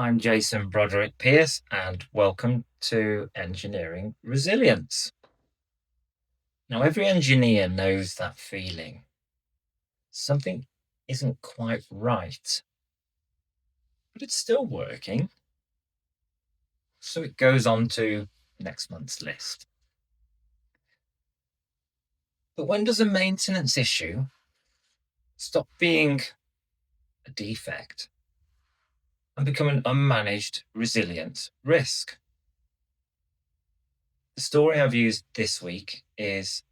I'm Jason Broderick Pierce, and welcome to Engineering Resilience. Now, every engineer knows that feeling. Something isn't quite right, but it's still working. So it goes on to next month's list. But when does a maintenance issue stop being a defect and become an unmanaged resilient risk? The story I've used this week is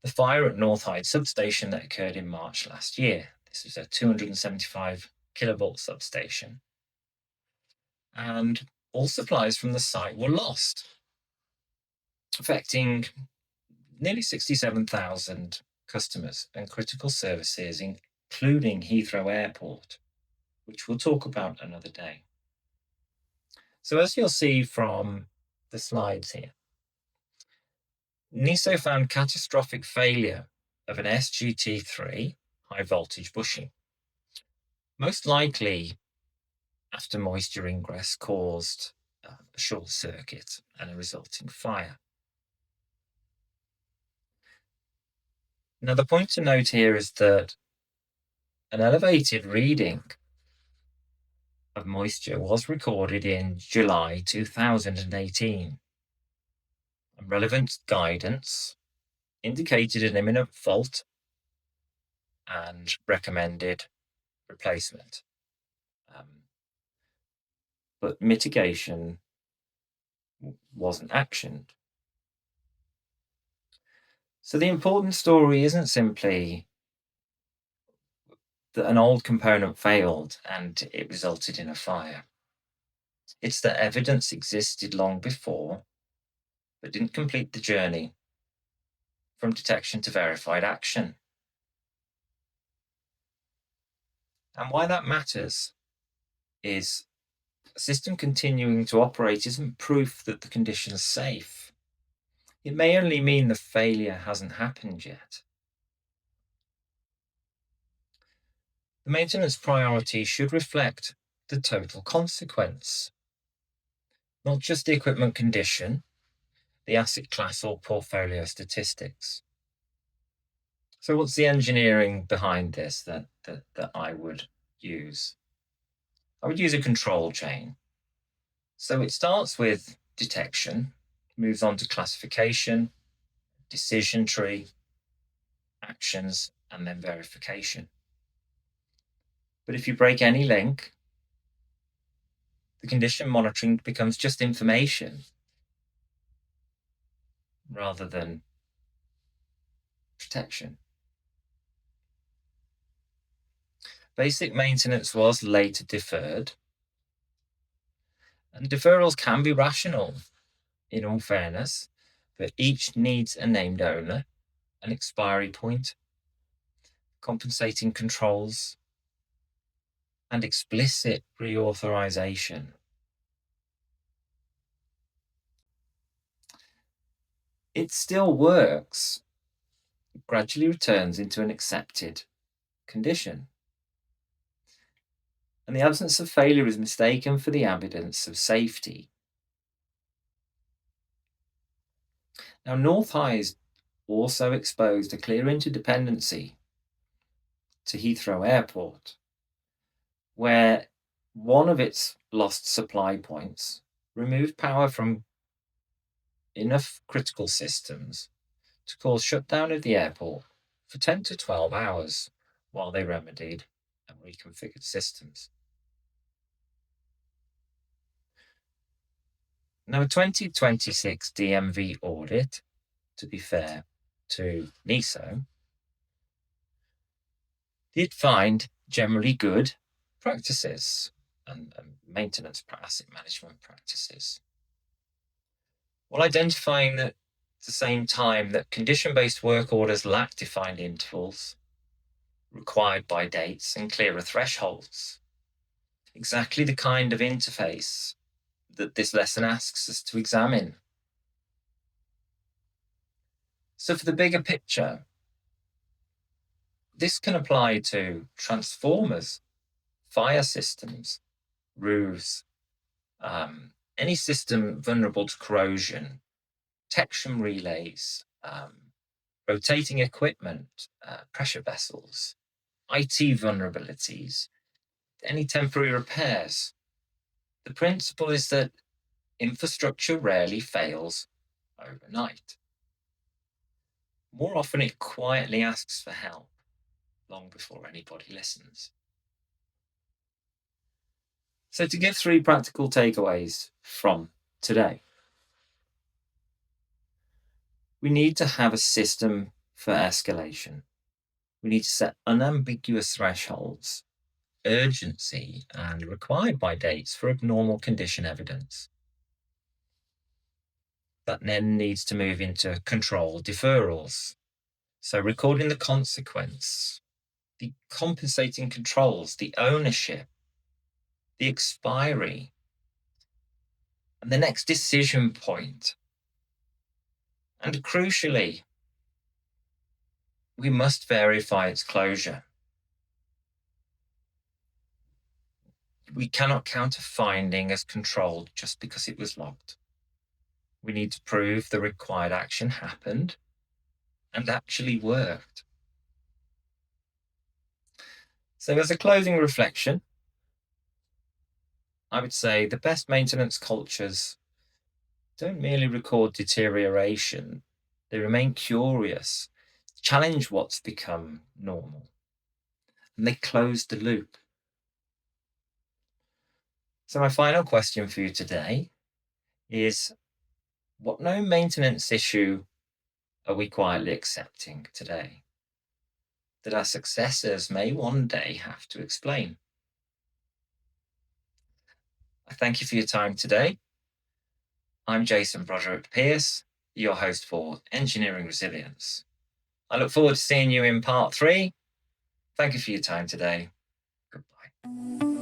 the fire at North Hyde Substation that occurred in March last year. This was a 275 kilovolt substation, and all supplies from the site were lost, affecting nearly 67,000 customers and critical services, including Heathrow Airport, which we'll talk about another day. So as you'll see from the slides here, NESO found catastrophic failure of an SGT3 high voltage bushing, most likely after moisture ingress caused a short circuit and a resulting fire. Now, the point to note here is that an elevated reading of moisture was recorded in July 2018. And relevant guidance indicated an imminent fault and recommended replacement. But mitigation wasn't actioned. So the important story isn't simply that an old component failed and it resulted in a fire. It's that evidence existed long before, but didn't complete the journey from detection to verified action. And why that matters is a system continuing to operate isn't proof that the condition's safe. It may only mean the failure hasn't happened yet. The maintenance priority should reflect the total consequence, not just the equipment condition, the asset class or portfolio statistics. So what's the engineering behind this that I would use? I would use a control chain. So it starts with detection, moves on to classification, decision tree, actions, and then verification. But if you break any link, the condition monitoring becomes just information rather than protection. Basic maintenance was later deferred, and deferrals can be rational, in all fairness, but each needs a named owner, an expiry point, compensating controls, and explicit reauthorization. It still works, gradually returns into an accepted condition. And the absence of failure is mistaken for the evidence of safety. Now, North Hyde also exposed a clear interdependency to Heathrow Airport, where one of its lost supply points removed power from enough critical systems to cause shutdown of the airport for 10 to 12 hours while they remedied and reconfigured systems. Now, a 2026 DMV audit, to be fair to NESO, did find generally good practices and maintenance asset management practices, while identifying that at the same time that condition-based work orders lack defined intervals required by dates and clearer thresholds. Exactly the kind of interface that this lesson asks us to examine. So for the bigger picture, this can apply to transformers, fire systems, roofs, any system vulnerable to corrosion, protection relays, rotating equipment, pressure vessels, IT vulnerabilities, any temporary repairs. The principle is that infrastructure rarely fails overnight. More often, it quietly asks for help long before anybody listens. So, to give 3 practical takeaways from today, we need to have a system for escalation. We need to set unambiguous thresholds, urgency, and required by dates for abnormal condition evidence. That then needs to move into control deferrals. So, recording the consequence, the compensating controls, the ownership, the expiry, and the next decision point. And crucially, we must verify its closure. We cannot count a finding as controlled just because it was logged. We need to prove the required action happened and actually worked. So, as a closing reflection, I would say the best maintenance cultures don't merely record deterioration, they remain curious, challenge what's become normal, and they close the loop. So, my final question for you today is, what no maintenance issue are we quietly accepting today that our successors may one day have to explain? I thank you for your time today. I'm Jason Broderick Pierce, your host for Engineering Resilience. I look forward to seeing you in part 3. Thank you for your time today. Goodbye.